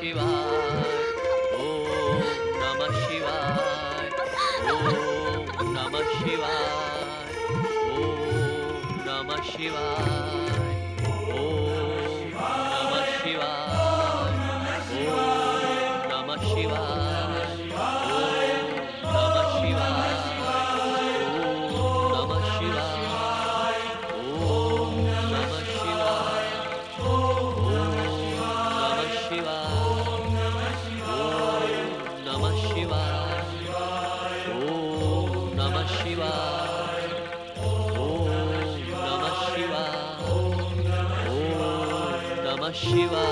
शिवाय, ओम नमः शिवाय, ओम नमः शिवाय, ओम नमः शिवाय, ओम नमः शिवाय, ओम नमः शिवाय, ओम नमः शिवाय, ओम नमः शिवाय, ओम नमः शिवाय, नमः शिवाय, ओम नमः शिवाय, ओम नमः शिवाय, ओम नमः शिवाय,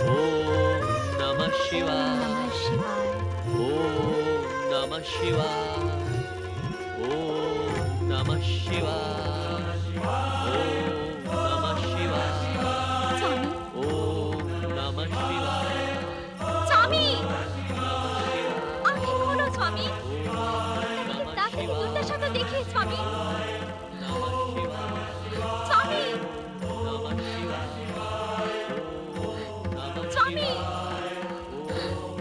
ओम नमः शिवाय, ओम नमः शिवाय, ओम नमः शिवाय, ओम नमः शिवाय, ओम नमः शिवाय। स्वामी, आंखें खोलो स्वामी। इस दासी की दुर्दशा तो देखिए स्वामी। स्वामी, स्वामी,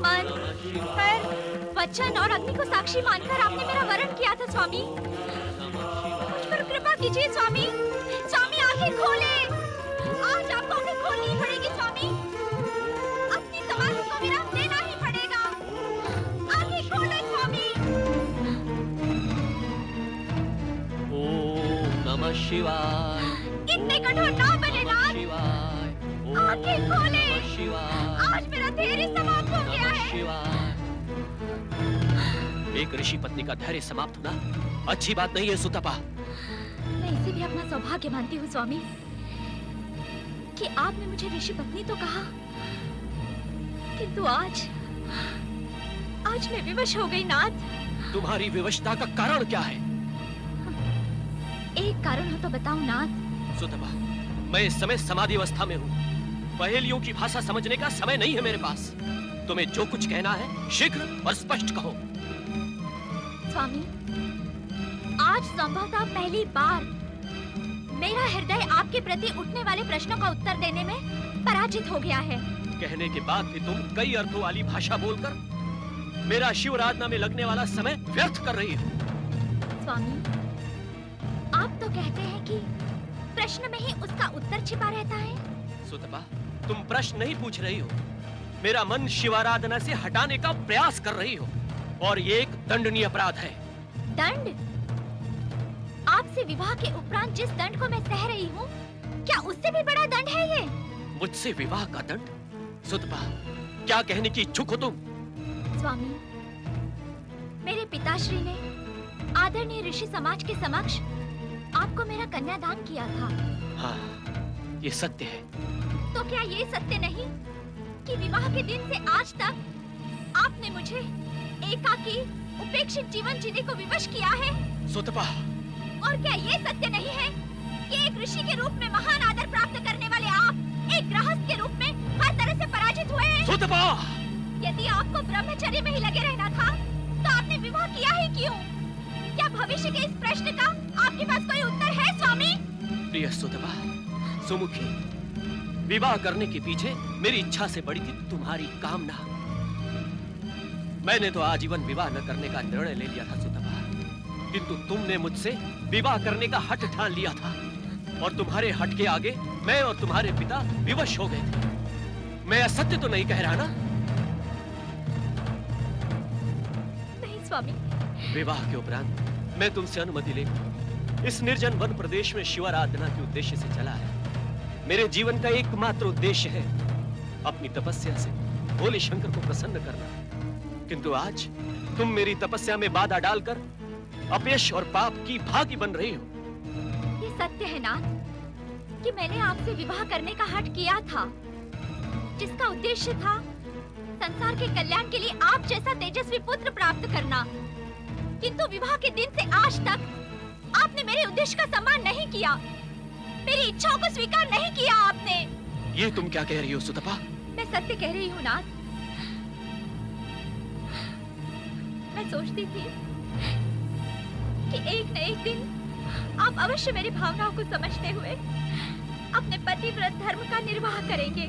मन, पर, वचन और अग्नि को साक्षी मानकर आपने मेरा वरण किया था स्वामी। मुझ पर कृपा कीजिए स्वामी। स्वामी आंखें खोले। आज आपको आंखें खोलनी पड़ेगी स्वामी। अपनी समाधि को विराम देना ही पड़ेगा। आंखें खोलो स्वामी। ओम नमः शिवाय, इतने कठोर ना बने नाथ। शिवाय, आंखें खोले। शिवाय, आज मेरा धैर्य समाप्त हो गया है। शिवाय। एक ऋषि पत्नी का धैर्य समाप्त होना अच्छी बात नहीं है सुतपा। मैं इसे भी अपना सौभाग्य मानती हूँ स्वामी कि आपने मुझे ऋषि पत्नी तो कहा, किंतु आज मैं विवश हो गई नाथ। तुम्हारी विवशता का कारण क्या है? एक कारण हो तो बताओ नाथ। सुतपा, मैं इस समय समाधि अवस्था में हूँ। पहेलियों की भाषा समझने का समय नहीं है मेरे पास। तुम्हें जो कुछ कहना है शीघ्र और स्पष्ट कहो। स्वामी, आज संभवतः पहली बार मेरा हृदय आपके प्रति उठने वाले प्रश्नों का उत्तर देने में पराजित हो गया है। कहने के बाद भी तुम कई अर्थों वाली भाषा बोलकर मेरा शिव आराधना में लगने वाला समय व्यर्थ कर रही हो। स्वामी, आप तो कहते हैं कि प्रश्न में ही उसका उत्तर छिपा रहता है। सुतपा, तुम प्रश्न नहीं पूछ रही हो, मेरा मन शिवाराधना से हटाने का प्रयास कर रही हो, और ये एक दंडनीय अपराध है। दंड? आपसे विवाह के उपरांत जिस दंड को मैं सह रही हूँ, क्या उससे भी बड़ा दंड है ये? मुझसे विवाह का दंड? सुतपा, क्या कहने की इच्छुक हो तुम? स्वामी, मेरे पिताश्री ने आदरणीय ऋषि समाज के समक्ष आपको मेरा कन्यादान किया था। हाँ, ये सत्य है। तो क्या ये सत्य नहीं कि विवाह के दिन से आज तक आपने मुझे एकाकी उपेक्षित जीवन जीने को विवश किया है? सुतपा, और क्या ये सत्य नहीं है कि एक ऋषि के रूप में महान आदर प्राप्त करने वाले आप एक गृहस्थ के रूप में हर तरह से पराजित हुए हैं? सुतपा! यदि आपको ब्रह्मचर्य में ही लगे रहना था, तो आपने विवाह किया ही क्यों? क्या भविष्य के इस प्रश्न का आपके पास कोई उत्तर है स्वामी? प्रिय सुतपा, सुमुखी, विवाह करने के पीछे मेरी इच्छा से बड़ी थी तुम्हारी कामना। मैंने तो आजीवन विवाह न करने का निर्णय ले लिया था सुतपा, किंतु तुमने मुझसे विवाह करने का हठ ठान लिया था, और तुम्हारे हठ के आगे मैं और तुम्हारे पिता विवश हो गए थे। मैं असत्य तो नहीं कह रहा ना? नहीं स्वामी। विवाह के उपरांत मैं तुमसे अनुमति लेकर इस निर्जन वन प्रदेश में शिवाराधना के उद्देश्य से चला है। मेरे जीवन का एकमात्र उद्देश्य है अपनी तपस्या से भोले शंकर को प्रसन्न करना, किंतु आज तुम मेरी तपस्या में बाधा डालकर अपयश और पाप की भागी बन रही हो। ये सत्य है नाथ कि मैंने आपसे विवाह करने का हठ किया था, जिसका उद्देश्य था संसार के कल्याण के लिए आप जैसा तेजस्वी पुत्र प्राप्त करना, किंतु विवाह के दिन से आज तक आपने मेरे उद्देश्य का सम्मान नहीं किया, मेरी इच्छाओं को स्वीकार नहीं किया आपने। ये तुम क्या कह रही हो सुतपा? मैं सत्य कह रही हूँ नाथ। मैं सोचती थी कि एक न एक दिन आप अवश्य मेरी भावनाओं को समझते हुए अपने पतिव्रत धर्म का निर्वाह करेंगे,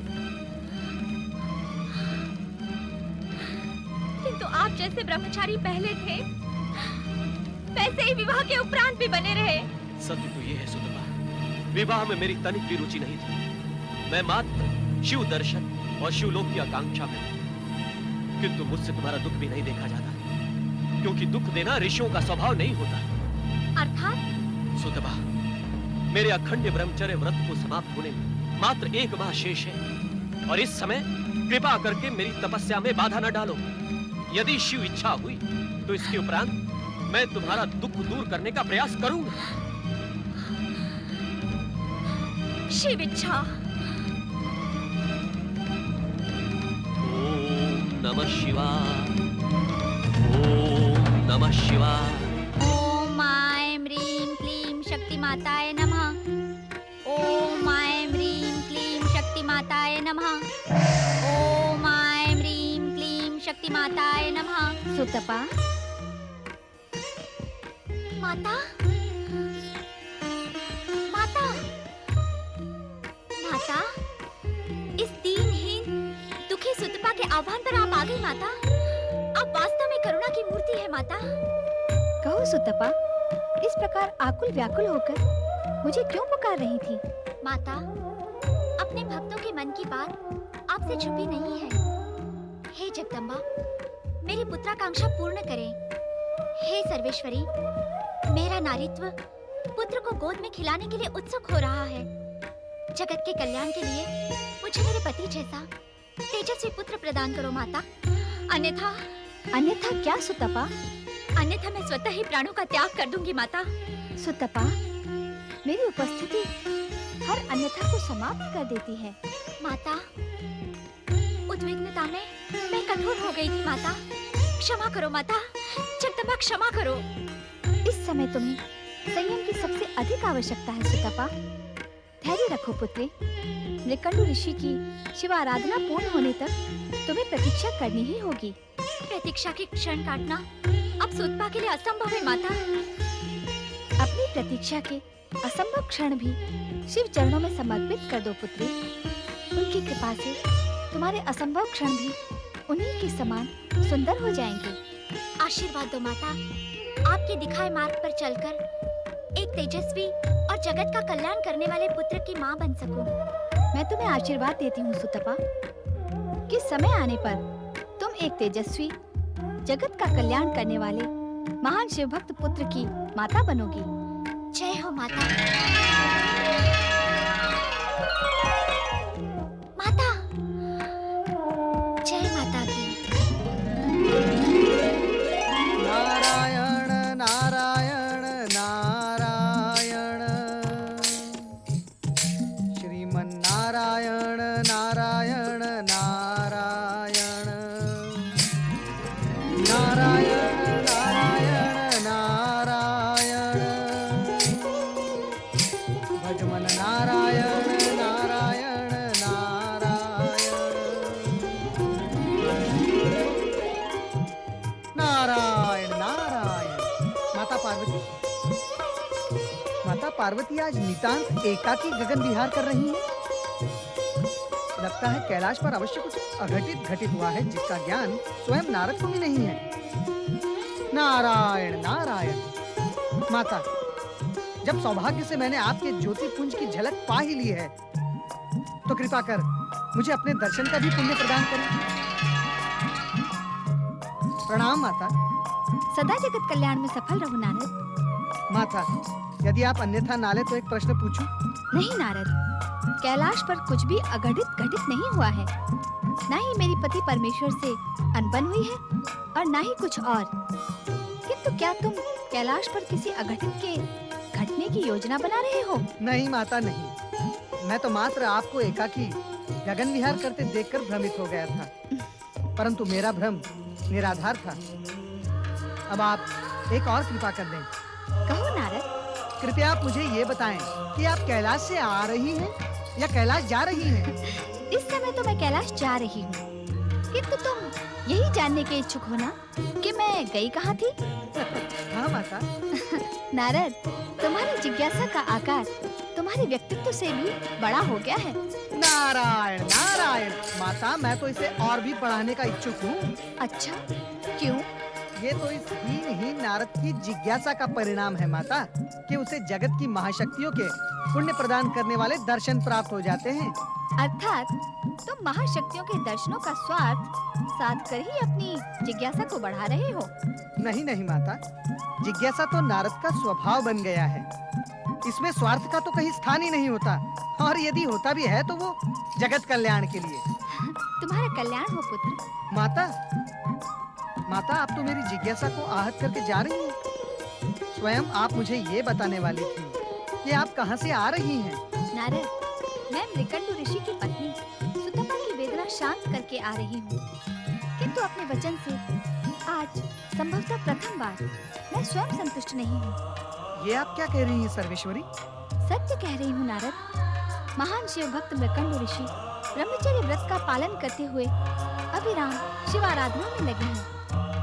आप जैसे ब्रह्मचारी पहले थे वैसे ही विवाह के उपरांत भी बने रहे। सत्य तो ये है सुतपा, विवाह में मेरी तनिक भी रुचि नहीं थी। मैं मात्र शिव दर्शन और शिवलोक की आकांक्षा में हूं। किंतु मुझसे तुम्हारा दुख भी नहीं देखा जाता, क्योंकि दुख देना ऋषियों का स्वभाव नहीं होता। अर्थात सुतपा, मेरे अखंड ब्रह्मचर्य व्रत को समाप्त होने में मात्र 1 माह शेष है, और इस समय कृपा करके मेरी तपस्या में बाधा न डालो। यदि शिव इच्छा हुई तो इसके उपरांत मैं तुम्हारा दुख दूर करने का प्रयास करूंगा। शिव इच्छा। ओम नमः शिवाय, ओम नमः शिवाय। ओम ऐं ह्रीं क्लीं शक्ति माताय नमः। ओम ऐं ह्रीं क्लीं शक्ति माताय नमः। ओम ऐं ह्रीं क्लीं शक्ति माताय नमः। सुतपा। माता, माता, माता, इस दीनहीन दुखी सुतपा के आह्वान पर आप आ गई माता। आप वास्तव में करुणा की मूर्ति है माता। कहो सुतपा, इस प्रकार आकुल व्याकुल होकर मुझे क्यों पुकार रही थी? माता, अपने भक्तों के मन की बात आपसे छुपी नहीं है। हे जगदम्बा, मेरी पुत्राकांक्षा पूर्ण करें। हे सर्वेश्वरी, मेरा नारीत्व पुत्र को गोद में खिलाने के लिए उत्सुक हो रहा है। जगत के कल्याण के लिए मुझे मेरे पति जैसा तेजस्वी पुत्र प्रदान करो माता। अन्यथा अन्यथा क्या सुतपा? अन्यथा मैं स्वतः ही प्राणों का त्याग कर दूंगी माता। सुतपा, मेरी उपस्थिति हर अन्यथा को समाप्त कर देती है। माता, उद्विग्नता में मैं कठोर हो गई थी माता। क्षमा करो माता, जगदम्बा क्षमा करो। इस समय तुम्हें संयम की सबसे अधिक आवश्यकता है सुतपा। धैर्य रखो पुत्री। मृकंडु ऋषि की शिवाराधना पूर्ण होने तक तुम्हें प्रतीक्षा करनी ही होगी। प्रतीक्षा की क्षण काटना अब सुतपा के लिए असंभव है माता। अपनी प्रतीक्षा के असंभव क्षण भी शिव चरणों में समर्पित कर दो पुत्री। उनकी कृपा से तुम्हारे असंभव क्षण भी उन्हीं के समान सुंदर हो जाएंगे। आशीर्वाद दो माता, आपके दिखाए मार्ग पर चलकर एक तेजस्वी और जगत का कल्याण करने वाले पुत्र की माँ बन सकूं। मैं तुम्हें आशीर्वाद देती हूँ सुतपा कि समय आने पर तुम एक तेजस्वी जगत का कल्याण करने वाले महान शिव भक्त पुत्र की माता बनोगी। जय हो माता। माता, जय माता की। नारायण नारायण नारायण, श्रीमन्नारायण नारायण नारायण, नारायण नारायण नारायण, भजमन नारायण नारायण नारायण, नारायण नारायण। माता पार्वती आज नितांत एकाकी गगन विहार कर रही हैं। लगता है कैलाश पर अवश्य कुछ अघटित घटित हुआ है, जिसका ज्ञान स्वयं नारद को भी नहीं है। नारायण नारायण। माता, जब सौभाग्य से मैंने आपके ज्योतिपुंज की झलक पा ही ली है, तो कृपा कर मुझे अपने दर्शन का भी पुण्य प्रदान करें। प्रणाम माता। सदा जगत कल्याण में सफल रहो नारद। माता, यदि आप अन्यथा ना ले तो एक प्रश्न पूछूं? नहीं नारद, कैलाश पर कुछ भी अघटित घटित नहीं हुआ है। ना ही मेरी पति परमेश्वर से अनबन हुई है और ना ही कुछ और। किंतु क्या तुम कैलाश पर किसी अघटित के घटने की योजना बना रहे हो? नहीं माता नहीं, मैं तो मात्र आपको एकाकी गगन विहार करते देखकर भ्रमित हो गया था, परंतु मेरा भ्रम निराधार था। अब आप एक और कृपा कर दें। कहो नारद। कृपया आप मुझे ये बताएं कि आप कैलाश से आ रही हैं या कैलाश जा रही हैं? इस समय तो मैं कैलाश जा रही हूँ, किंतु तुम यही जानने के इच्छुक हो ना कि मैं गई कहाँ थी? हाँ माता। नारद, तुम्हारी जिज्ञासा का आकार तुम्हारे व्यक्तित्व से भी बड़ा हो गया है। नारायण नारायण। माता, मैं तो इसे और भी बढ़ाने का इच्छुक हूँ। अच्छा, क्यों? ये तो इस हीन नारद की जिज्ञासा का परिणाम है माता, कि उसे जगत की महाशक्तियों के पुण्य प्रदान करने वाले दर्शन प्राप्त हो जाते हैं। अर्थात तुम महाशक्तियों के दर्शनों का स्वार्थ साध कर ही अपनी जिज्ञासा को बढ़ा रहे हो। नहीं नहीं माता, जिज्ञासा तो नारद का स्वभाव बन गया है। इसमें स्वार्थ का तो कहीं स्थान ही नहीं होता, और यदि होता भी है तो वो जगत कल्याण के लिए। तुम्हारा कल्याण हो पुत्र। माता, माता आप तो मेरी जिज्ञासा को आहत करके जा रही हैं। स्वयं आप मुझे ये बताने वाली थी कि आप कहाँ से आ रही हैं। नारद, मैं मृकंडु ऋषि की पत्नी सुतपा की वेदना शांत करके आ रही हूँ, किंतु अपने वचन से आज संभवतः प्रथम बार मैं स्वयं संतुष्ट नहीं हूँ। ये आप क्या कह रही हैं सर्वेश्वरी? सत्य कह रही हूँ नारद। महान शिव भक्त मृकंडु ऋषि ब्रह्मचर्य व्रत का पालन करते हुए अभिराम शिव आराधना में लगे हैं,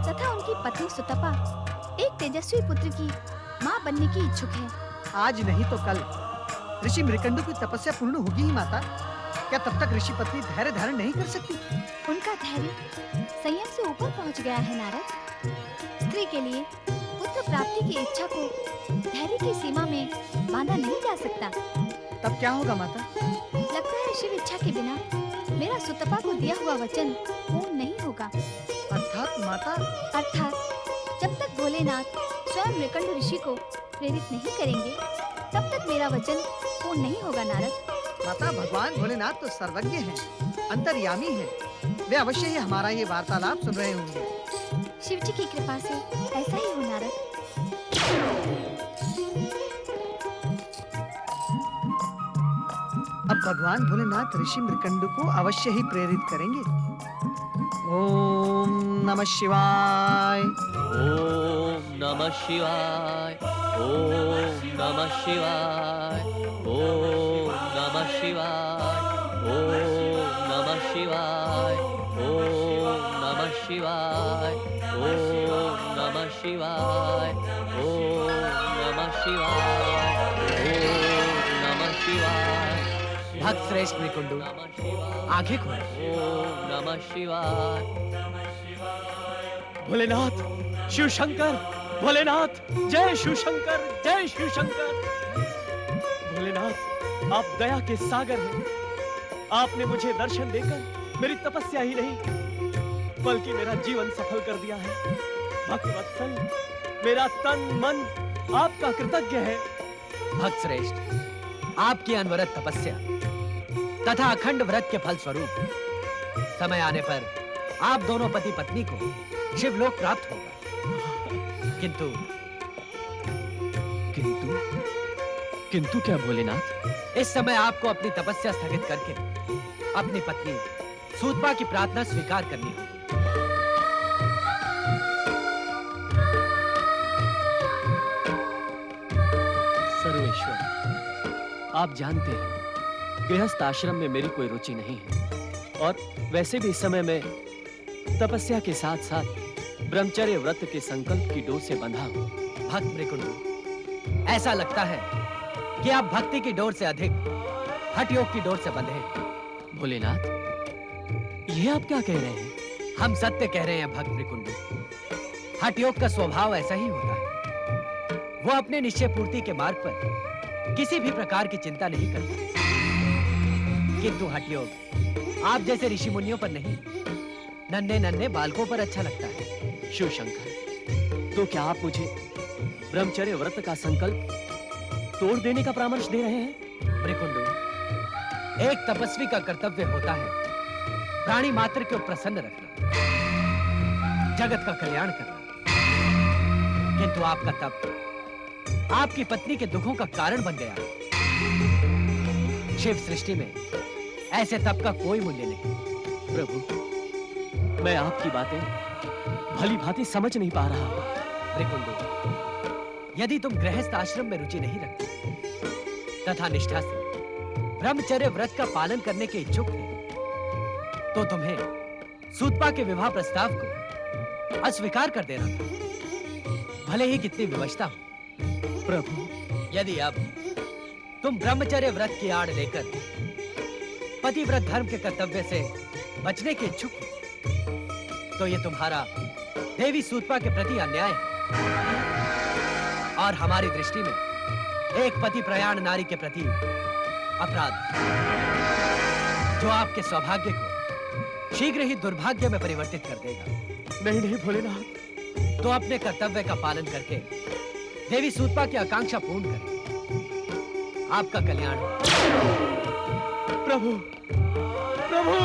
तथा उनकी पत्नी सुतपा एक तेजस्वी पुत्र की माँ बनने की इच्छुक है। आज नहीं तो कल ऋषि मृकंडु की तपस्या पूर्ण होगी ही माता। क्या तब तक ऋषि पत्नी धैर्य धारण नहीं कर सकती? उनका धैर्य संयम से ऊपर पहुँच गया है नारद। स्त्री के लिए पुत्र प्राप्ति की इच्छा को धैर्य की सीमा में बांधा नहीं जा सकता। तब क्या होगा माता? लगता है शिव इच्छा के बिना मेरा सुतपा को दिया हुआ वचन पूर्ण नहीं होगा। अर्थात माता? अर्थात जब तक भोलेनाथ स्वयं मृकंडु ऋषि को प्रेरित नहीं करेंगे, तब तक मेरा वचन पूर्ण नहीं होगा नारद। माता, भगवान भोलेनाथ तो सर्वज्ञ हैं, अंतर्यामी हैं। वे अवश्य ही हमारा ये वार्तालाप सुन रहे होंगे। शिव जी की कृपा से ऐसा ही हो नारद। अब भगवान भोलेनाथ ऋषि मृकंडु को अवश्य ही प्रेरित करेंगे। ओम नमः शिवाय। ओम नमः शिवाय। ओम नमः शिवाय। ओम नमः शिवाय। ओम नमः शिवाय। ओम नमः शिवाय। ओम नमः शिवाय। ओम नमः शिवाय। ओम नमः शिवाय। भक्त श्रेष्ठ मृकुंडु, आंखें खोलो। ओम नमः शिवाय। भोलेनाथ, शिव शंकर, भोलेनाथ, जय शिव शंकर, जय शिव शंकर। भोलेनाथ, आप दया के सागर हैं। आपने मुझे दर्शन देकर मेरी तपस्या ही नहीं बल्कि मेरा जीवन सफल कर दिया है। भक्त वत्सल, मेरा तन मन आपका कृतज्ञ है। भक्त श्रेष्ठ, आपकी अनवरत तपस्या तथा अखंड व्रत के फल स्वरूप समय आने पर आप दोनों पति पत्नी को शिवलोक प्राप्त होगा। किंतु किंतु किंतु क्या भोलेनाथ? इस समय आपको अपनी तपस्या स्थगित करके अपनी पत्नी सूतपा की प्रार्थना स्वीकार करनी होगी। सर्वेश्वर, आप जानते हैं गृहस्थ आश्रम में मेरी कोई रुचि नहीं है, और वैसे भी इस समय मैं तपस्या के साथ साथ ब्रह्मचर्य व्रत के संकल्प की डोर से बंधा हूँ। भक्त मृकुंडु, ऐसा लगता है कि आप भक्ति की डोर से अधिक हठ योग की डोर से बंधे हैं। भोलेनाथ, ये आप क्या कह रहे हैं? हम सत्य कह रहे हैं भक्त मृकुंडु। हठ योग का स्वभाव ऐसा ही होता है। वो अपने निश्चय पूर्ति के मार्ग पर किसी भी प्रकार की चिंता नहीं करता, किंतु हठ योग आप जैसे ऋषि मुनियों पर नहीं, नन्हे नन्हे बालकों पर अच्छा लगता है। शिव शंकर, तो क्या आप मुझे ब्रह्मचर्य व्रत का संकल्प तोड़ देने का परामर्श दे रहे हैं? मृकुंडु, एक तपस्वी का कर्तव्य होता है प्राणी मात्र को प्रसन्न रखना, जगत का कल्याण करना। किंतु आपका तप आपकी पत्नी के दुखों का कारण बन गया। शिव सृष्टि में ऐसे तप का कोई मूल्य नहीं। प्रभु, मैं आपकी बातें भली भांति समझ नहीं पा रहा हूं। मृकुंडु, यदि तुम गृहस्थ आश्रम में रुचि नहीं रखते तथा निष्ठा से ब्रह्मचर्य व्रत का पालन करने के इच्छुक थे, तो तुम्हें सूतपा के विवाह प्रस्ताव को अस्वीकार कर देना था, भले ही कितनी विवशता हो। प्रभु, यदि अब तुम ब्रह्मचर्य व्रत की आड़ लेकर पतिव्रत धर्म के कर्तव्य से बचने के इच्छुक हो, तो ये तुम्हारा देवी सूतपा के प्रति अन्याय है और हमारी दृष्टि में एक पति प्रयाण नारी के प्रति अपराध, जो आपके सौभाग्य को शीघ्र ही दुर्भाग्य में परिवर्तित कर देगा। नहीं नहीं भोलेनाथ, तो अपने कर्तव्य का पालन करके देवी सूतपा की आकांक्षा पूर्ण करें। आपका कल्याण हो। प्रभु प्रभु।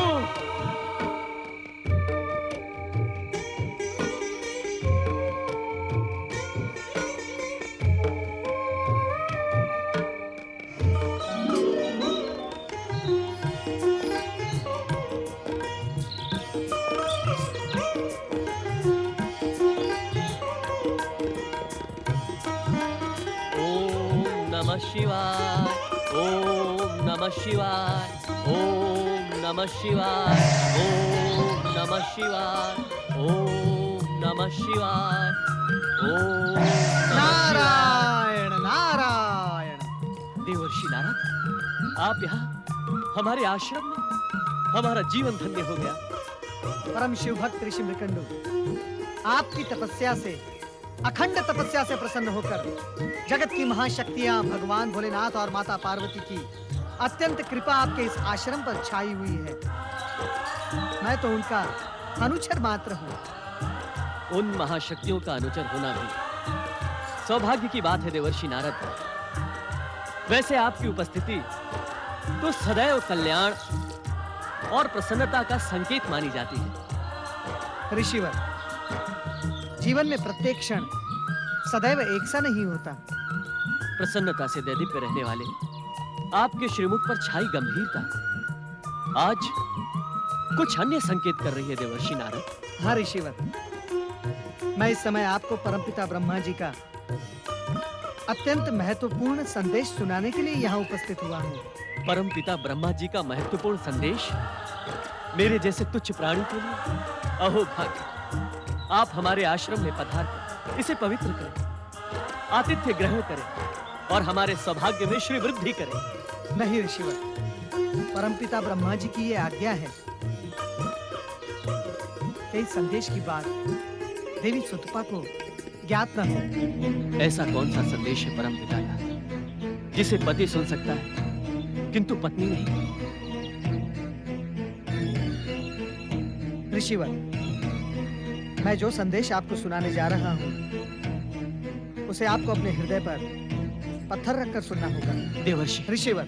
शिवाय, ओम नमः शिवाय, ओम नमः शिवाय, ओम नमः शिवाय, ओम नमः शिवाय, ओम नारायण नारायण। देवर्षि नारद, आप यहाँ हमारे आश्रम में, हमारा जीवन धन्य हो गया। परम शिव भक्त ऋषि मृकंडु, आपकी तपस्या से, अखंड तपस्या से प्रसन्न होकर जगत की महाशक्तियां भगवान भोलेनाथ और माता पार्वती की अत्यंत कृपा आपके इस आश्रम पर छाई हुई है। मैं तो उनका अनुचर मात्र हूँ। उन महाशक्तियों का अनुचर होना भी सौभाग्य की बात है देवर्षि नारद। वैसे आपकी उपस्थिति तो सदैव कल्याण और प्रसन्नता का संकेत मानी जाती है। ऋषिवर, जीवन में प्रत्येक क्षण सदैव एक सा नहीं होता। प्रसन्नता से दैदीप्य रहने वाले आपके श्रीमुख पर छाई गंभीरता आज कुछ अन्य संकेत कर रही है देवर्षि नारद। हाँ ऋषिवर, मैं इस समय आपको परमपिता ब्रह्मा जी का अत्यंत महत्वपूर्ण संदेश सुनाने के लिए यहाँ उपस्थित हुआ हूँ। परमपिता ब्रह्मा जी का महत्वपूर्ण संदेश मेरे जैसे तुच्छ प्राणी के लिए? अहो भाग्य, आप हमारे आश्रम में पधार कर इसे पवित्र करें, आतिथ्य ग्रहण करें और हमारे सौभाग्य में श्री वृद्धि करें। नहीं ऋषिवर, परमपिता ब्रह्मा जी की ये आज्ञा है कि इस संदेश की बात देवी सूतपा को ज्ञात न हो। ऐसा कौन सा संदेश है परमपिता का जिसे पति सुन सकता है किंतु पत्नी नहीं? ऋषिवर, मैं जो संदेश आपको सुनाने जा रहा हूँ उसे आपको अपने हृदय पर पत्थर रखकर सुनना होगा। देवर्षि। ऋषिवर,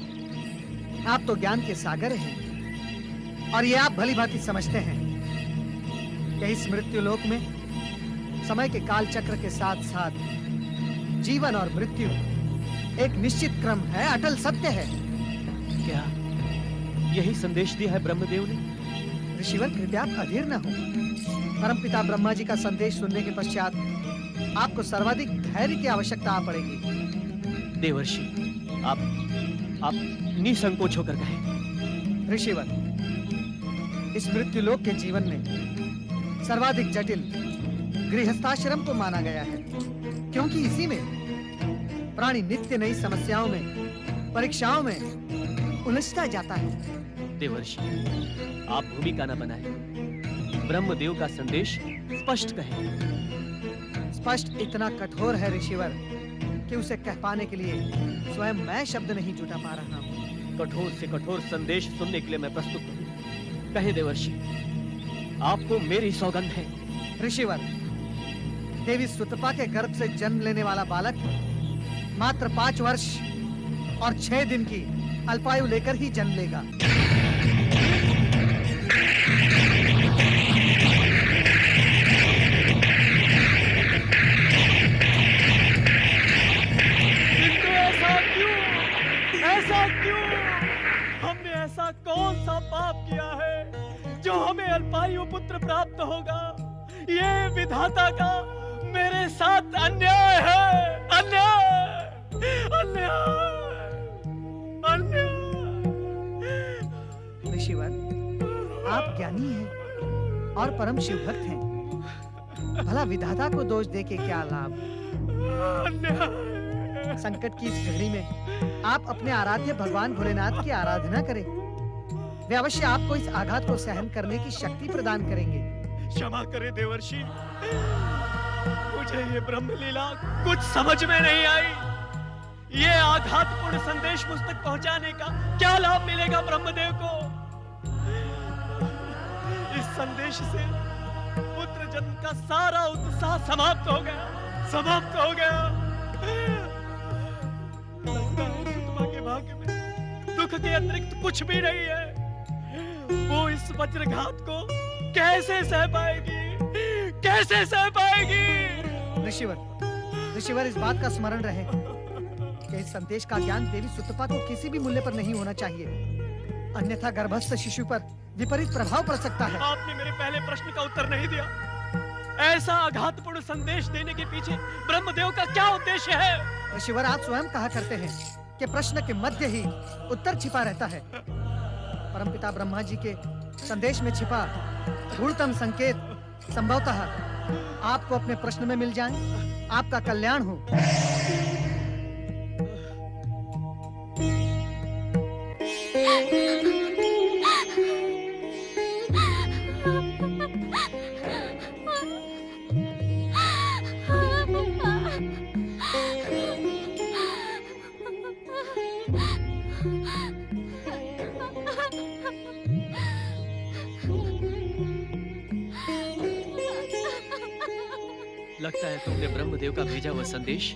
आप तो ज्ञान के सागर हैं और ये आप भली भांति समझते हैं कि इस मृत्यु लोक में समय के काल चक्र के साथ साथ जीवन और मृत्यु एक निश्चित क्रम है, अटल सत्य है। क्या यही संदेश दिया है ब्रह्मदेव ने? ऋषिवर, कृपया आप अधीर न हो। परमपिता ब्रह्मा जी का संदेश सुनने के पश्चात आपको सर्वाधिक धैर्य की आवश्यकता पड़ेगी। देवर्षि, आप निसंकोच होकर कहें। ऋषिवर, इस मृत्यु लोक के जीवन में सर्वाधिक जटिल गृहस्थाश्रम को माना गया है, क्योंकि इसी में प्राणी नित्य नई समस्याओं में, परीक्षाओं में उलझता जाता है। देवर्षि, आप भूमिका न बनाएं, ब्रह्मदेव का संदेश स्पष्ट कहें। स्पष्ट इतना कठोर है ऋषिवर कि उसे कह पाने के लिए स्वयं मैं शब्द नहीं जुटा पा रहा हूँ। कठोर से कठोर संदेश सुनने के लिए मैं प्रस्तुत हूँ। कहे देवर्षि, आपको मेरी सौगंध है। ऋषिवर, देवी सूतपा के गर्भ से जन्म लेने वाला बालक मात्र 5 वर्ष और 6 दिन की अल्पायु लेकर ही जन्म लेगा। हमने ऐसा कौन सा पाप किया है जो हमें अल्पायु पुत्र प्राप्त होगा? ये विधाता का मेरे साथ अन्याय है, अन्याय, अन्याय, अन्याय। ऋषिवर, आप ज्ञानी हैं और परम शिव भक्त हैं, भला विधाता को दोष देके क्या लाभ? संकट की इस घड़ी में आप अपने आराध्य भगवान भोलेनाथ की आराधना करें। वे अवश्य आपको इस आघात को सहन करने की शक्ति प्रदान करेंगे। क्षमा करे देवर्षि, मुझे ये ब्रह्मलीला कुछ समझ में नहीं आई। ये आघातपूर्ण संदेश मुझ तक पहुंचाने का क्या लाभ मिलेगा ब्रह्मदेव को? इस संदेश से पुत्र जन्म का सारा उत्साह समाप्त हो गया, समाप्त हो गया। लगता है सुतपा के भाग्य में दुख के अतिरिक्त कुछ भी नहीं है। वो इस वज्रघात को कैसे सह पाएगी, कैसे सह पाएगी? ऋषिवर इस बात का स्मरण रहे कि इस संदेश का ज्ञान देवी सुतपा को किसी भी मूल्य पर नहीं होना चाहिए, अन्यथा गर्भस्थ शिशु पर विपरीत प्रभाव पड़ सकता है। आपने मेरे पहले प्रश्न का उत्तर नहीं दिया। ऐसा आघातपूर्ण संदेश देने के पीछे ब्रह्मदेव का क्या उद्देश्य है? ऋषिवर, आप स्वयं कहा करते हैं कि प्रश्न के मध्य ही उत्तर छिपा रहता है। परमपिता ब्रह्मा जी के संदेश में छिपा गूढ़तम संकेत संभवतः आपको अपने प्रश्न में मिल जाए, आपका कल्याण हो। लगता है तुमने ब्रह्मदेव का भेजा हुआ संदेश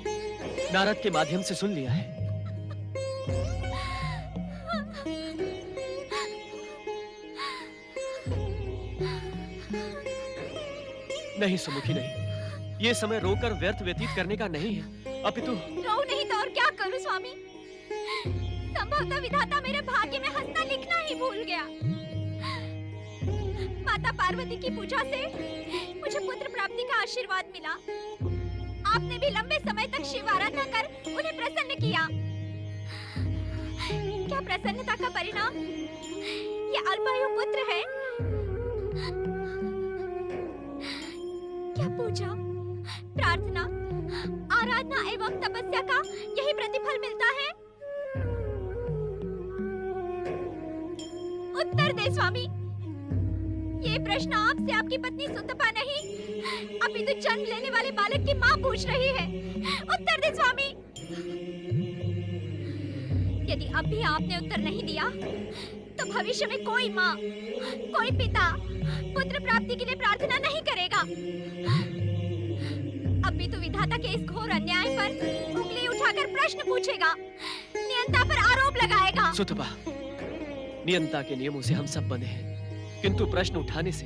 नारद के माध्यम से सुन लिया है। नहीं सुमुखी, नहीं। ये समय रोकर व्यर्थ व्यतीत करने का नहीं है, अपितु रो नहीं तो और क्या करूं स्वामी? संभवतः विधाता मेरे भाग्य में हंसना लिखना ही भूल गया। माता पार्वती की पूजा से मुझे पुत्र प्राप्ति का आशीर्वाद मिला। आपने भी लंबे समय तक शिव आराधना कर उन्हें प्रसन्न किया। क्या प्रसन्नता का परिणाम ये अल्पायु पुत्र है? क्या पूजा, प्रार्थना, आराधना एवं तपस्या का यही प्रतिफल मिलता है? उत्तर दे स्वामी। ये प्रश्न आपसे आपकी पत्नी सुतपा नहीं, अपितु जन्म लेने वाले बालक की माँ पूछ रही है। उत्तर दे स्वामी। यदि अब भी आपने उत्तर नहीं दिया, तो भविष्य में कोई माँ, कोई पिता पुत्र प्राप्ति के लिए प्रार्थना नहीं करेगा। अपितु विधाता के इस घोर अन्याय पर उंगली उठाकर प्रश्न पूछेगा, नियंता पर आरोप लगाएगा। सुतपा, नियंता के नियमों से हम सब बंधे हैं, किंतु प्रश्न उठाने से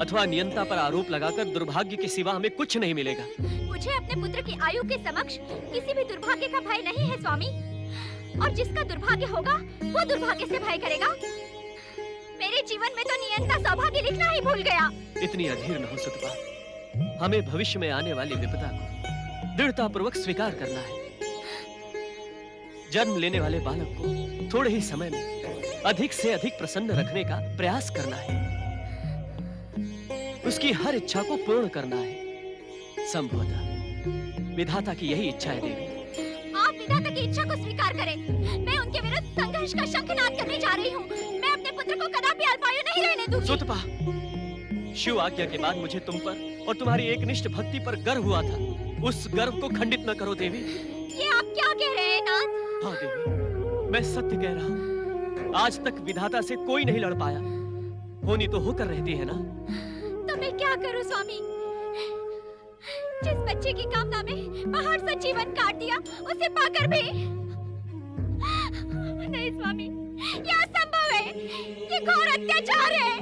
अथवा नियंता पर आरोप लगाकर दुर्भाग्य के सिवा हमें कुछ नहीं मिलेगा। मुझे अपने पुत्र की आयु के समक्ष किसी भी दुर्भाग्य का भय नहीं है स्वामी, और जिसका दुर्भाग्य होगा वो दुर्भाग्य से भय करेगा। मेरे जीवन में तो नियंता सौभाग्य लिखना ही भूल गया। इतनी अधीर न हो सुतपा, हमें भविष्य में आने वाली विपदा को दृढ़ता पूर्वक स्वीकार करना है। जन्म लेने वाले बालक को थोड़े ही समय में अधिक से अधिक प्रसन्न रखने का प्रयास करना है, उसकी हर इच्छा को पूर्ण करना है। संभवतः विधाता की यही इच्छा है देवी। आप विधाता की इच्छा को स्वीकार करें। मैं उनके विरुद्ध संघर्ष का शंखनाद करने जा रही हूँ। मैं अपने पुत्र को कदापि अल्पायु नहीं रहने दूंगी। सुतपा, शिव आज्ञा के बाद मुझे तुम पर और तुम्हारी एकनिष्ठ भक्ति पर गर्व हुआ था। उस गर्व को खंडित न करो देवी। ये आप क्या कह रहे हैं नाथ? हाँ देवी, मैं सत्य कह रहा हूँ। आज तक विधाता से कोई नहीं लड़ पाया, होनी तो होकर रहती है ना। तो मैं क्या करूं स्वामी? जिस बच्चे की कामना में पहाड़ सा जीवन काट दिया, उसे पाकर भी नहीं स्वामी, ये असंभव है। ये घोर अत्याचार है।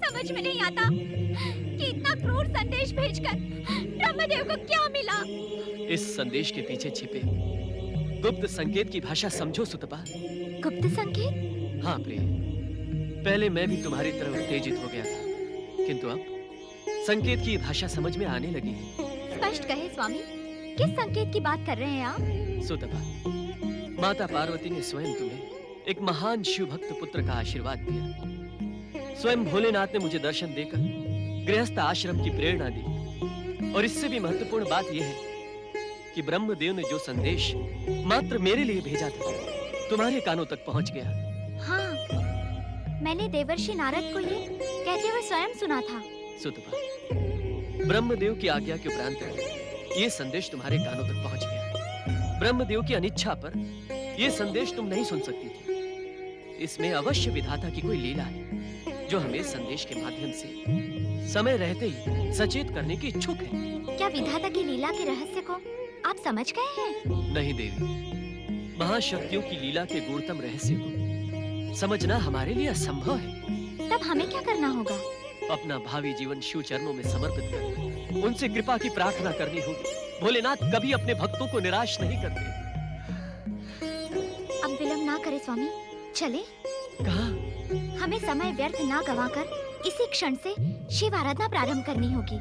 समझ में नहीं आता कि इतना क्रूर संदेश भेजकर ब्रह्मदेव को क्या मिला। इस संदेश के पीछे छिपे गुप्त संकेत की भाषा समझो सुतपा। गुप्त संकेत? हाँ प्रिय, पहले मैं भी तुम्हारी तरह उत्तेजित हो गया था, किंतु अब संकेत की भाषा समझ में आने लगी है। स्पष्ट कहे स्वामी, किस संकेत की बात कर रहे हैं आप? सुतपा, माता पार्वती ने स्वयं तुम्हें एक महान शिव भक्त पुत्र का आशीर्वाद दिया। स्वयं भोलेनाथ ने मुझे दर्शन देकर गृहस्थ आश्रम की प्रेरणा दी, और इससे भी महत्वपूर्ण बात यह है कि ब्रह्मदेव ने जो संदेश मात्र मेरे लिए भेजा था, तुम्हारे कानों तक पहुंच गया। हाँ, मैंने देवर्षि नारद को ये कहते हुए स्वयं सुना था। सुतपा, ब्रह्मदेव की आज्ञा के उपरांत ये संदेश तुम्हारे कानों तक पहुंच गया। ब्रह्मदेव की अनिच्छा पर ये संदेश तुम नहीं सुन सकती थी। इसमें अवश्य विधाता की कोई लीला है, जो हमें संदेश के माध्यम से समय रहते ही सचेत करने की इच्छुक है। क्या विधाता की लीला के रहस्य को आप समझ गए हैं? नहीं देवी, महाशक्तियों की लीला के गूढ़तम रहस्य को समझना हमारे लिए असंभव है। तब हमें क्या करना होगा? अपना भावी जीवन शिव चरणों में समर्पित कर उनसे कृपा की प्रार्थना करनी होगी। भोलेनाथ कभी अपने भक्तों को निराश नहीं करते। अब विलंब ना करें स्वामी, चले। कहाँ? हमें समय व्यर्थ ना गवाकर इसी क्षण से शिव आराधना प्रारंभ करनी होगी।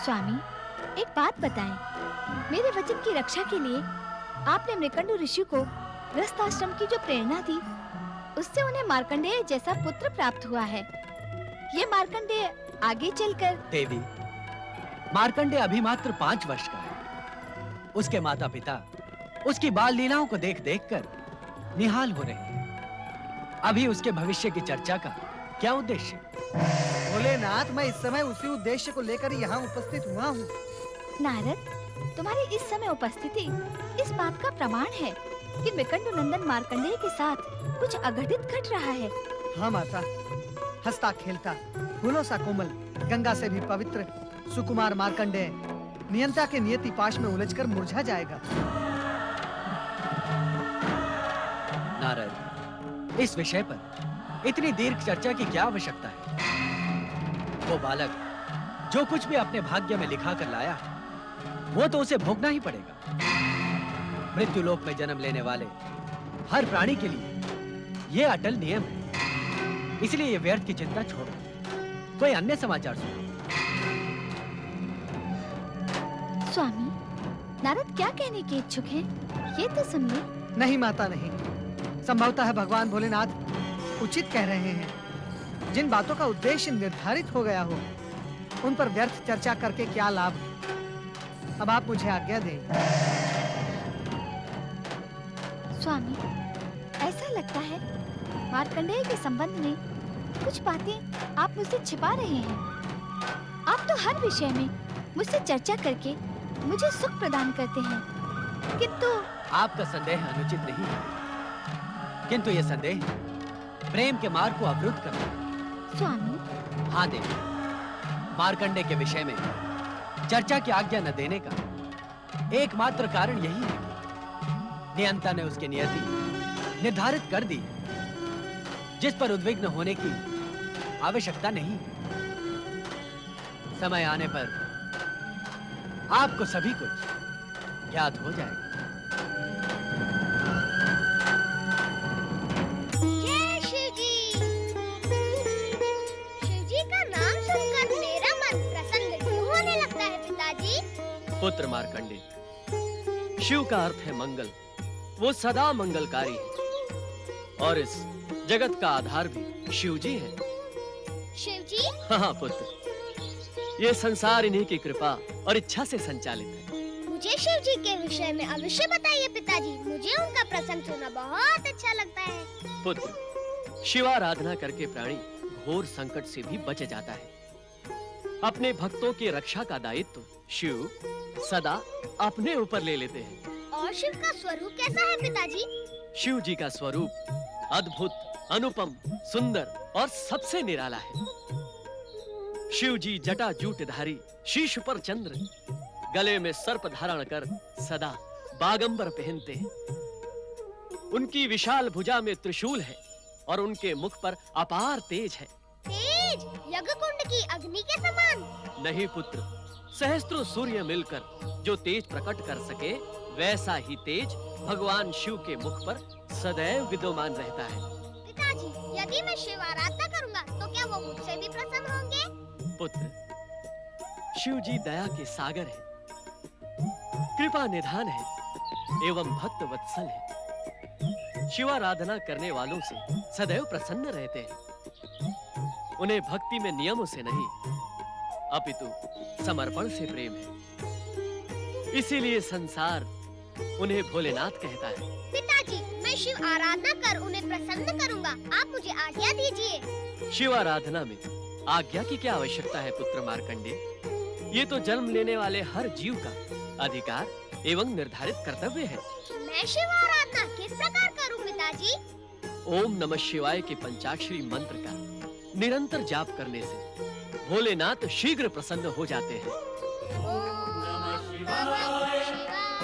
स्वामी, एक बात बताएं, मेरे वचन की रक्षा के लिए आपने मृकंडु ऋषि को गृहस्थ आश्रम की जो प्रेरणा दी, उससे उन्हें मार्कंडेय जैसा पुत्र प्राप्त हुआ है। ये मार्कंडेय आगे चलकर देवी, मार्कंडेय अभी मात्र 5 वर्ष का है। उसके माता पिता उसकी बाल लीलाओं को देख देख कर निहाल हो रहे हैं। अभी उसके भविष्य की चर्चा का क्या उद्देश्य? भोलेनाथ, मैं इस समय उसी उद्देश्य को लेकर यहाँ उपस्थित हुआ हूँ। नारद, तुम्हारी इस समय उपस्थिति इस बात का प्रमाण है कि मृकंडु नंदन मार्कंडेय के साथ कुछ अघटित घट रहा है। हाँ माता, हंसता खेलता, फूलों सा कोमल, गंगा से भी पवित्र सुकुमार मार्कंडेय नियंता के नियति पाश में उलझकर मुरझा जाएगा। नारद, इस विषय पर इतनी दीर्घ चर्चा की क्या आवश्यकता है? वो बालक जो कुछ भी अपने भाग्य में लिखा कर लाया है, वो तो उसे भोगना ही पड़ेगा। मृत्यु लोक में जन्म लेने वाले हर प्राणी के लिए ये अटल नियम है। इसलिए ये व्यर्थ की चिंता छोड़ो, कोई अन्य समाचार सुनो। स्वामी, नारद क्या कहने के इच्छुक हैं? ये तो सुन ले। नहीं माता, नहीं। संभवतः है भगवान भोलेनाथ उचित कह रहे हैं। जिन बातों का उद्देश्य निर्धारित हो गया हो, उन पर व्यर्थ चर्चा करके क्या लाभ? अब आप मुझे आज्ञा दें। स्वामी, ऐसा लगता है मार्कंडेय के संबंध में कुछ बातें आप मुझसे छिपा रहे हैं। आप तो हर विषय में मुझसे चर्चा करके मुझे सुख प्रदान करते हैं, किंतु आपका संदेह अनुचित नहीं है, किंतु यह संदेह प्रेम के मार्ग को अवरुद्ध करता है। स्वामी, हाँ देवी, मार्कंडेय के विषय में चर्चा की आज्ञा न देने का एकमात्र कारण यही है कि नियंता ने उसकी नियति निर्धारित कर दी, जिस पर उद्विग्न होने की आवश्यकता नहीं है। समय आने पर आपको सभी कुछ याद हो जाएगा। जय शिव जी। शिव जी का नाम सुनकर मेरा मन प्रसन्न क्यों होने लगता है पिताजी? पुत्र मार्कंडेय, शिव का अर्थ है मंगल। वो सदा मंगलकारी है और इस जगत का आधार भी शिव जी है। शिव जी? हाँ पुत्र, ये संसार इन्हीं की कृपा और इच्छा से संचालित है। मुझे शिव जी के विषय में अवश्य बताइए पिताजी। मुझे उनका प्रसंग सुनना बहुत अच्छा लगता है। पुत्र, शिवाराधना करके प्राणी घोर संकट से भी बच जाता है। अपने भक्तों की रक्षा का दायित्व शिव सदा अपने ऊपर ले लेते हैं। और शिव का स्वरूप कैसा है पिताजी? शिव जी का स्वरूप अद्भुत, अनुपम, सुंदर और सबसे निराला है। शिव जी जटा जूटधारी, शीश पर चंद्र, गले में सर्प धारण कर सदा बागंबर पहनते हैं। उनकी विशाल भुजा में त्रिशूल है और उनके मुख पर अपार तेज है। तेज? यज्ञकुंड की अग्नि के समान? नहीं पुत्र, सहस्त्रों सूर्य मिलकर जो तेज प्रकट कर सके, वैसा ही तेज भगवान शिव के मुख पर सदैव विद्यमान रहता है। पिताजी, यदि मैं शिव आराधना करूंगा तो क्या वो मुझसे भी प्रसन्न होंगे? पुत्र, शिव जी दया के सागर हैं। कृपा निधान है एवं भक्त वत्सल है। शिवाराधना करने वालों से सदैव प्रसन्न रहते हैं। उन्हें भक्ति में नियमों से नहीं अपितु समर्पण से प्रेम है। इसीलिए संसार उन्हें भोलेनाथ कहता है। पिताजी, मैं शिव आराधना कर उन्हें प्रसन्न करूंगा। आप मुझे आज्ञा दीजिए। शिव आराधना में आज्ञा की क्या आवश्यकता है पुत्र मार्कंडे? ये तो जन्म लेने वाले हर जीव का अधिकार एवं निर्धारित कर्तव्य है। मैं शिव आराधना किस प्रकार करूं पिताजी? ओम नमः शिवाय के पंचाक्षरी मंत्र का निरंतर जाप करने से भोलेनाथ शीघ्र प्रसन्न हो जाते हैं। ओम नमः शिवाय।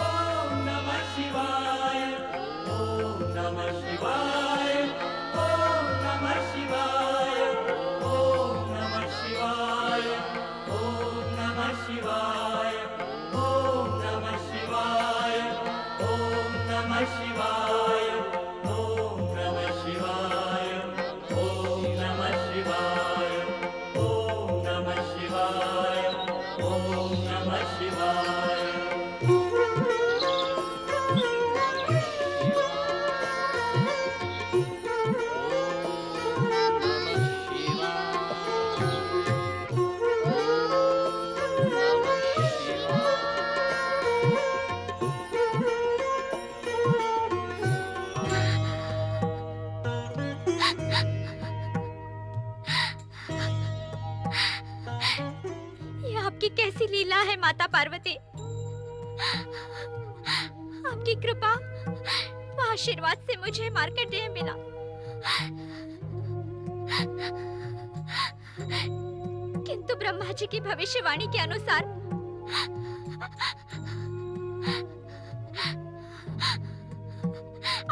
ओम नमः शिवाय। ओम नमः शिवाय। ओम नमः शिवाय। ओम नमः शिवाय। ओम नमः शिवाय। ओम नमः शिवाय। ओम नमः शिवाय। ओम नमः शिवाय। ओम नमः शिवाय। ओम नमः शिवाय। ओम नमः शिवाय। ये आपकी कैसी लीला है माता पार्वती? आपकी कृपा व आशीर्वाद से मुझे मार्कंडेय मिला। किंतु ब्रह्मा जी की भविष्यवाणी के अनुसार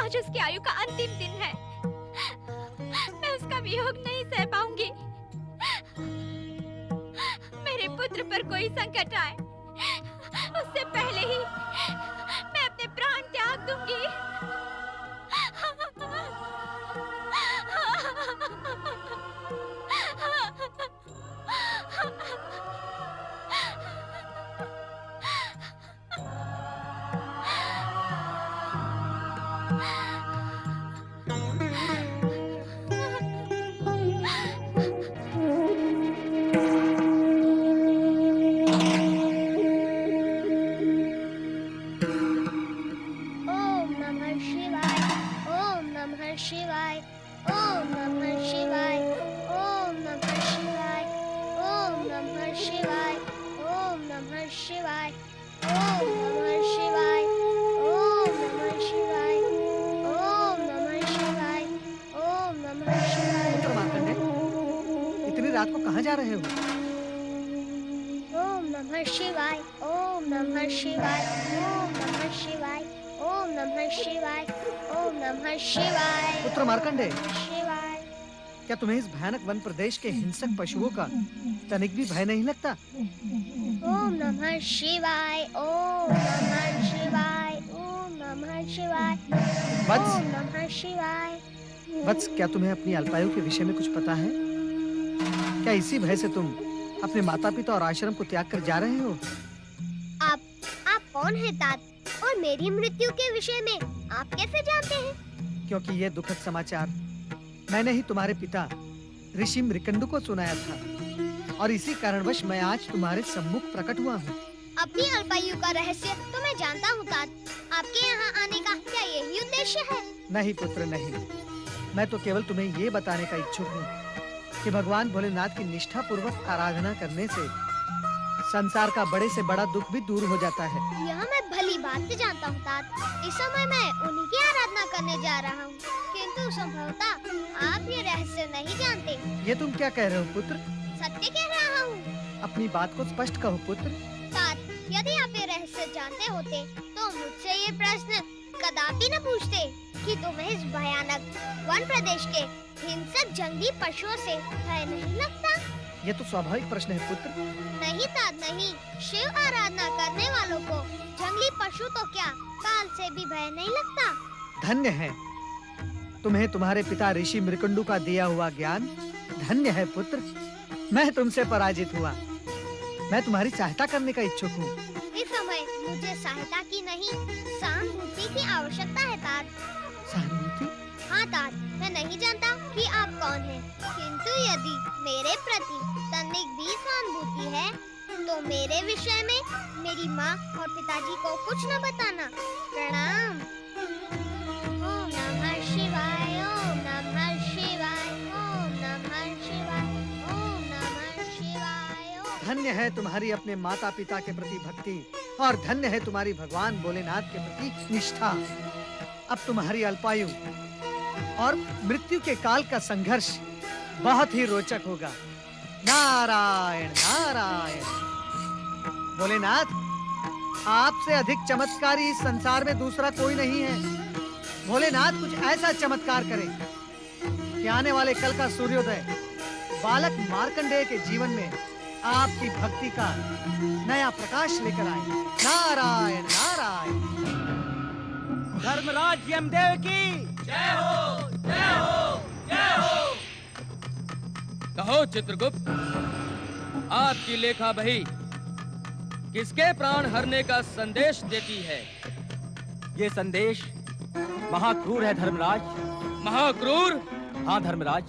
आज उसकी आयु का अंतिम दिन है। मैं उसका वियोग नहीं सह पाऊंगी। मेरे पुत्र पर कोई संकट आए उससे पहले ही मैं अपने प्राण त्याग दूंगी। शिवाय। ओम नमः शिवाय। ओम नमः शिवाय। ओम नमः शिवाय। ओम नमः शिवाय। ओम नमः शिवाय। ओम नमः शिवाय। ओम नमः शिवाय। ओम नमः शिवाय। पुत्र मार्कंडे, इतनी रात को कहाँ जा रहे हो? ओम नमः शिवाय। ओम नमः शिवाय। ओम नमः शिवाय। ओम नमः शिवाय। ओम नमः शिवाय। पुत्र मार्कंडे, शिवाय। क्या तुम्हें इस भयानक वन प्रदेश के हिंसक पशुओं का तनिक भी भय नहीं लगता? ओम नमः शिवाय। ओम नमः शिवाय। ओम नमः शिवाय। वत्स, ओम नमः शिवाय। वत्स, क्या तुम्हें अपनी अल्पायु के विषय में कुछ पता है? क्या इसी भय से तुम अपने माता पिता और आश्रम को त्याग कर जा रहे हो? आप कौन है तात? और मेरी मृत्यु के विषय में आप कैसे जानते हैं? क्योंकि ये दुखद समाचार मैंने ही तुम्हारे पिता ऋषि मृकंडु को सुनाया था और इसी कारणवश मैं आज तुम्हारे सम्मुख प्रकट हुआ हूँ। अपनी अल्पायु का रहस्य तो मैं जानता हूँ तात। आपके यहाँ आने का क्या यही उद्देश्य है? नहीं पुत्र, नहीं। मैं तो केवल तुम्हें ये बताने का इच्छुक हूँ कि भगवान भोलेनाथ की निष्ठा पूर्वक आराधना करने से संसार का बड़े से बड़ा दुख भी दूर हो जाता है। यह मैं भली बात से जानता हूँ तात। इस समय मैं उन्हीं की आराधना करने जा रहा हूँ, किंतु संभवतः आप ये रहस्य नहीं जानते। ये तुम क्या कह रहे हो पुत्र? सत्य कह रहा हूँ। अपनी बात को स्पष्ट कहो पुत्र। तात, यदि आप ये रहस्य जानते होते तो मुझसे ये प्रश्न कदापि न पूछते कि तुम्हें इस भयानक वन प्रदेश के हिंसक जंगली पशुओं से भय नहीं लगता। ये तो स्वाभाविक प्रश्न है पुत्र। नहीं तात नहीं, शिव आराधना करने वालों को जंगली पशु तो क्या काल से भी भय नहीं लगता। धन्य है तुम्हें तुम्हारे पिता ऋषि मृकंडु का दिया हुआ ज्ञान। धन्य है पुत्र, मैं तुमसे पराजित हुआ। मैं तुम्हारी सहायता करने का इच्छुक हूँ। इस समय मुझे सहायता की नहीं, सहानुभूति की आवश्यकता है तात। सहानुभूति? हाँ तात, मैं नहीं जानता कि आप कौन हैं, किंतु यदि मेरे प्रति तनिक भी सहानुभूति है तो मेरे विषय में मेरी माँ और पिताजी को कुछ न बताना। प्रणाम। ओम नमः शिवाय, ओम नमः शिवाय, ओम नमः शिवाय, ओम नमः शिवाय। धन्य है तुम्हारी अपने माता पिता के प्रति भक्ति और धन्य है तुम्हारी भगवान भोलेनाथ के प्रति निष्ठा। अब तुम्हारी अल्पायु और मृत्यु के काल का संघर्ष बहुत ही रोचक होगा। नारायण नारायण। भोलेनाथ, आपसे अधिक चमत्कारी इस संसार में दूसरा कोई नहीं है। भोलेनाथ कुछ ऐसा चमत्कार करें कि आने वाले कल का सूर्योदय बालक मार्कंडेय के जीवन में आपकी भक्ति का नया प्रकाश लेकर आए। नारायण नारायण। धर्मराज यमदेव की जय हो, जय हो, जय हो। कहो चित्रगुप्त, आपकी लेखा बही किसके प्राण हरने का संदेश देती है? ये संदेश महाक्रूर है धर्मराज। महाक्रूर? हाँ धर्मराज,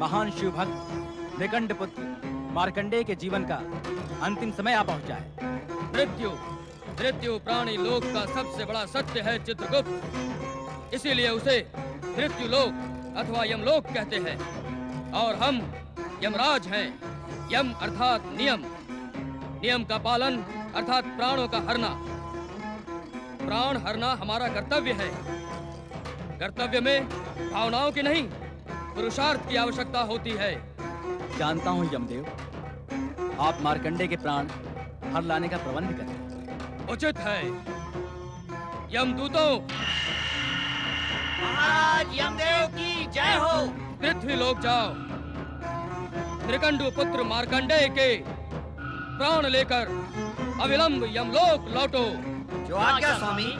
महान शिव भक्त निकंड पुत्र मार्कंडेय के जीवन का अंतिम समय आ पहुंचा है। मृत्यु मृत्यु प्राणी लोक का सबसे बड़ा सत्य है चित्रगुप्त, इसीलिए उसे मृत्यु लोक अथवा यमलोक कहते हैं। और हम यमराज हैं। यम अर्थात नियम, नियम का पालन अर्थात प्राणों का हरना। प्राण हरना हमारा कर्तव्य है। कर्तव्य में भावनाओं की नहीं, पुरुषार्थ की आवश्यकता होती है। जानता हूँ यमदेव, आप मार्कंडेय के प्राण हर लाने का प्रबंध करें। उचित है। यमदूतों, महाराज यमदेव की जय हो। पृथ्वी लोक जाओ, त्रिकंडु पुत्र मार्कंडेय के प्राण लेकर अविलंब यमलोक लौटो। जो आज्ञा स्वामी।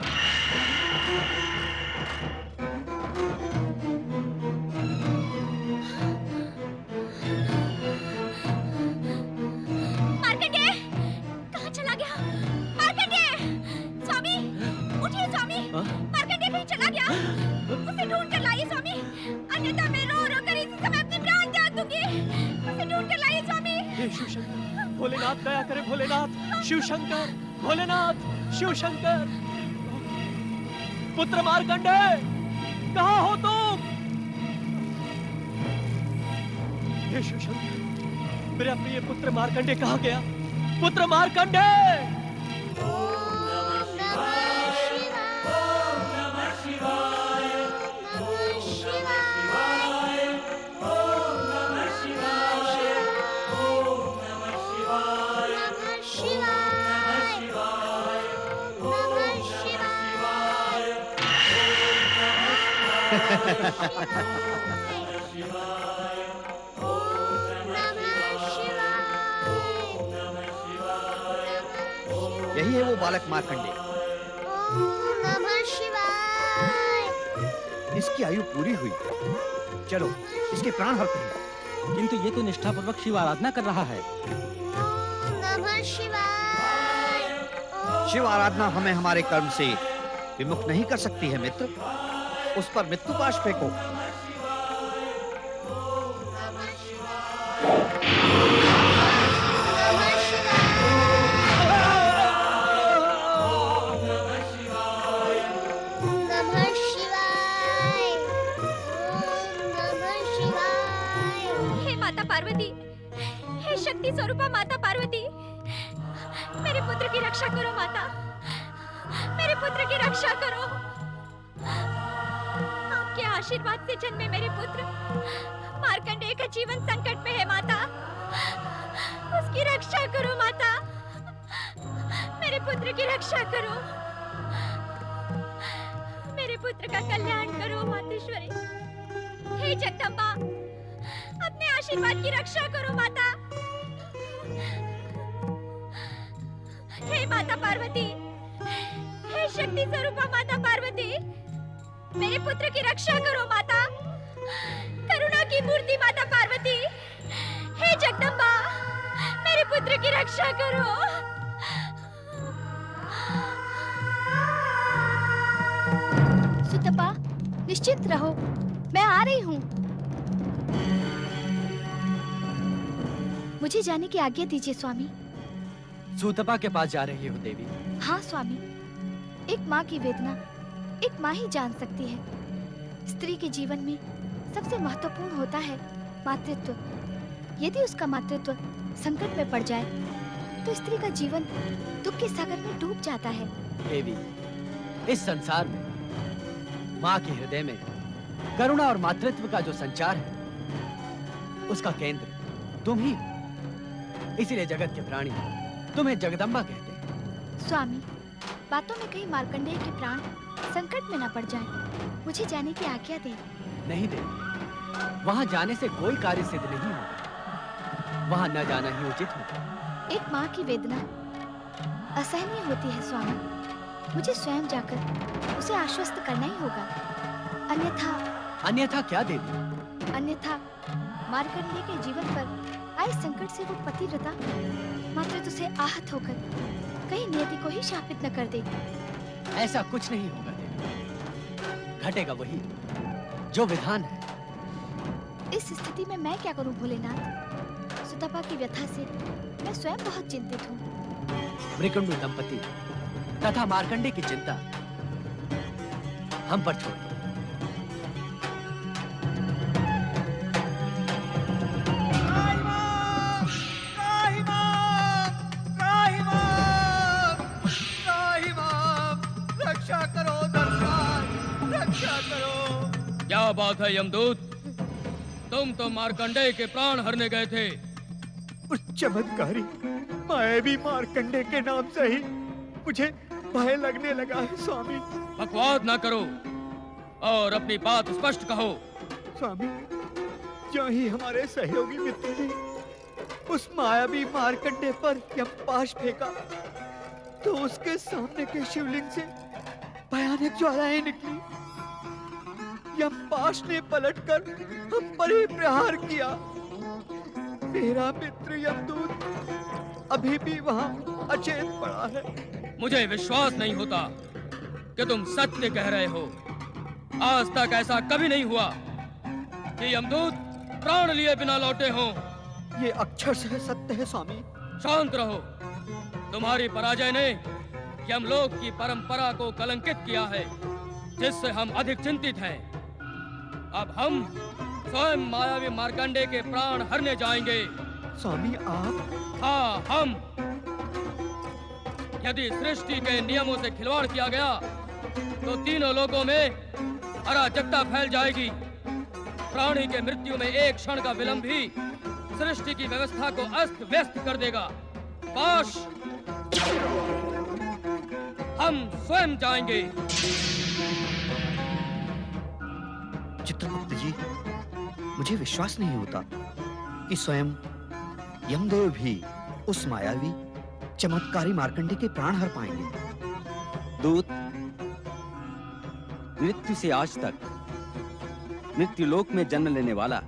मार्कंडेय कहाँ चला गया? मार्कंडेय, स्वामी उठिए स्वामी। मार्कंडेय कहीं चला गया? उसे ढूंढ कर लाइए स्वामी, अन्यथा मैं रो रो कर इसी समय अपने प्राण त्याग दूंगी। उसे ढूंढ कर लाइए स्वामी। हे शिव शंकर, भोलेनाथ दया करे। भोलेनाथ, शिव शंकर, भोलेनाथ, शिव शंकर। पुत्र मार्कंडेय, कहाँ हो तुम? हे शिव शंकर, मेरा प्रिय पुत्र मार्कंडेय कहाँ गया? पुत्र मार्कंडेय! यही है वो बालक मार्कंडेय। ओम नमः शिवाय। इसकी आयु पूरी हुई, चलो इसके प्राण हरते हैं। किंतु ये तो निष्ठापूर्वक शिव आराधना कर रहा है। ओम नमः शिवाय। शिव आराधना हमें हमारे कर्म से विमुख नहीं कर सकती है मित्र। उस पर मृत्यु पाश फेंको। पार्वती, हे शक्ति स्वरूपा माता पार्वती, मेरे पुत्र की रक्षा करो माता, मेरे पुत्र की रक्षा करो। आपके आशीर्वाद से जन्मे मेरे पुत्र मार्कंडेय का जीवन संकट में है माता, उसकी रक्षा करो माता, मेरे पुत्र की रक्षा करो, मेरे पुत्र का कल्याण करो मातेश्वरी। हे जगदम्बा, अपने आशीर्वाद की रक्षा करो माता। हे माता पार्वती, हे शक्ति स्वरूपा माता पार्वती, मेरे पुत्र की रक्षा करो माता, करुणा की मूर्ति माता पार्वती। हे जगदम्बा, मेरे पुत्र की रक्षा करो। निश्चिंत रहो, मैं आ रही हूँ। मुझे जाने की आज्ञा दीजिए स्वामी। सूतपा के पास जा रही हो देवी? हाँ स्वामी, एक माँ की वेदना एक माँ ही जान सकती है। स्त्री के जीवन में सबसे महत्वपूर्ण होता है मातृत्व। यदि उसका मातृत्व संकट में पड़ जाए तो स्त्री का जीवन दुख के सागर में डूब जाता है। देवी, इस संसार में माँ के हृदय में करुणा और मातृत्व का जो संचार है, उसका केंद्र तुम ही। इसीलिए जगत के प्राणी तुम्हें जगदम्बा कहते हैं। स्वामी, बातों में कहीं मार्कंडेय के प्राण संकट में न पड़ जाएं। मुझे जाने की आज्ञा दे। नहीं देवी, वहां जाने से कोई कार्य सिद्ध नहीं होगा। वहां न जाना ही उचित होगा। एक माँ की वेदना असहनीय होती है स्वामी। मुझे स्वयं जाकर उसे आश्वस्त करना ही होगा। अन्यथा क्या देवी? अन्यथा मार्कंडेय के जीवन पर आए संकट से वो पतिव्रता मातृत्व से आहत होकर कहीं नियति को ही शापित न कर दे। ऐसा कुछ नहीं होगा देवी। घटेगा वही जो विधान है। इस स्थिति में मैं क्या करूं भोलेनाथ? सुतपा की व्यथा से मैं स्वयं बहुत चिंतित हूँ। मृकंडू दंपति तथा मार्कंडेय की चिंता हम पर छोड़ दो। क्या बात है यमदूत, तुम तो मार्कंडेय के प्राण हरने गए थे। उस चमत्कारी मायावी मार्कंडेय के नाम से ही मुझे भय लगने लगा है स्वामी। बकवाद ना करो और अपनी बात स्पष्ट कहो। स्वामी, जो ही हमारे सहयोगी मित्र ने उस मायावी मार्कंडेय पर यमपाश फेंका तो उसके सामने के शिवलिंग से भयानक ज्वालाएं निकली। यमपाश ने पलटकर हम पर ही प्रहार किया। मेरा मित्र यमदूत अभी भी वहां अचेत पड़ा है। मुझे विश्वास नहीं होता कि तुम सत्य कह रहे हो। आज तक ऐसा कभी नहीं हुआ कि यमदूत प्राण लिए बिना लौटे हों। ये अक्षर से सत्य है स्वामी। शांत रहो। तुम्हारी पराजय ने यमलोक की परंपरा को कलंकित किया है, जिससे हम अधिक चिंतित हैं। अब हम स्वयं मायावी मार्कंडेय के प्राण हरने जाएंगे। स्वामी आप? हाँ, हम। यदि सृष्टि के नियमों से खिलवाड़ किया गया तो तीनों लोकों में अराजकता फैल जाएगी। प्राणी के मृत्यु में एक क्षण का विलंब भी सृष्टि की व्यवस्था को अस्त व्यस्त कर देगा। पाश, हम स्वयं जाएंगे। चित्रगुप्त जी, मुझे विश्वास नहीं होता कि स्वयं यमदेव भी उस मायावी चमत्कारी मार्कंडेय के प्राण हर पाएंगे। दूत, मृत्यु से आज तक मृत्युलोक में जन्म लेने वाला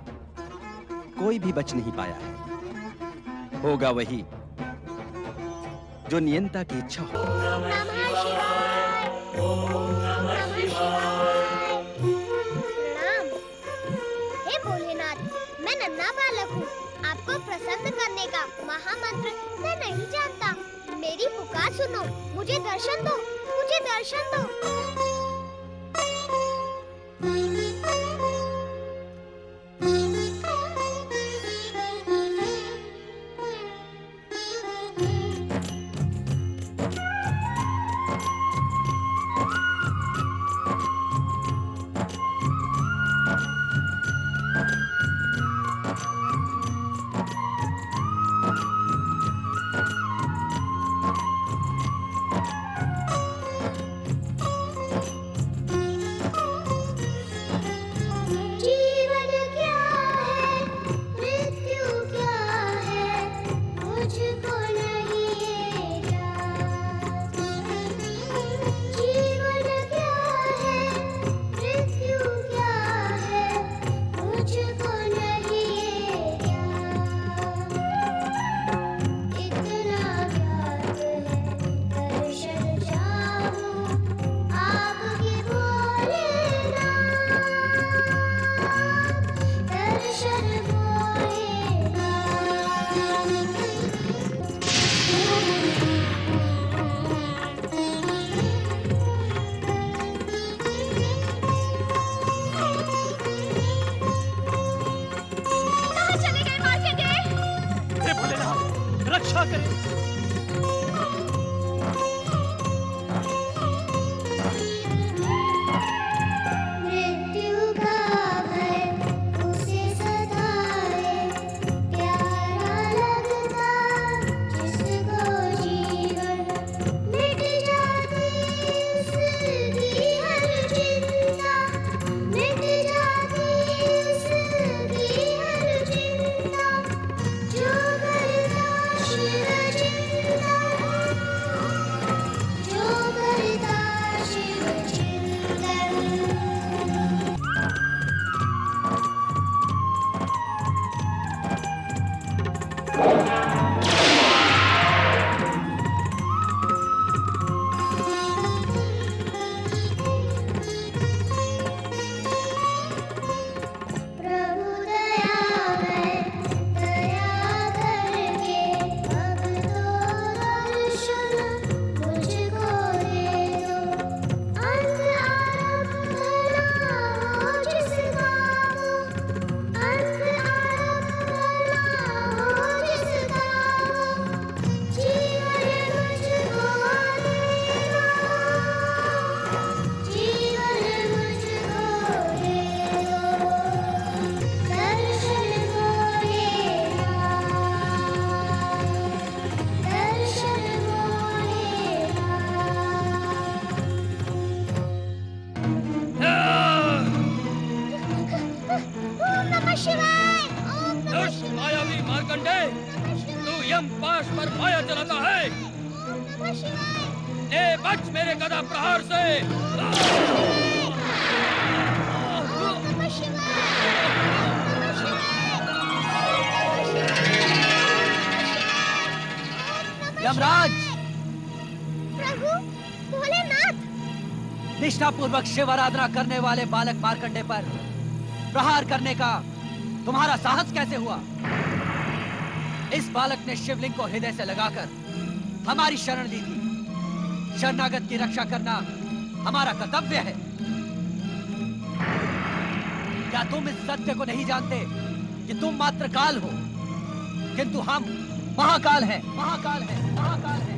कोई भी बच नहीं पाया है। होगा वही जो नियंता की इच्छा हो। नमः शिवाय। नमः शिवाय। प्रणाम। हे भोलेनाथ, मैं नन्हा बालक हूँ। आपको प्रसन्न करने का महामंत्र मैं नहीं जानता। मेरी पुकार सुनो, मुझे दर्शन दो, मुझे दर्शन दो। ए बच मेरे गदा प्रहार से। नमः शिवाय। यमराज, प्रभु भोलेनाथ। निष्ठापूर्वक शिव आराधना करने वाले बालक मार्कंडे पर प्रहार करने का तुम्हारा साहस कैसे हुआ? इस बालक ने शिवलिंग को हृदय से लगाकर हमारी शरण ली थी। शरणागत की रक्षा करना हमारा कर्तव्य है। क्या तुम इस सत्य को नहीं जानते कि तुम मात्र काल हो, किंतु हम महाकाल हैं, महाकाल हैं, महाकाल हैं।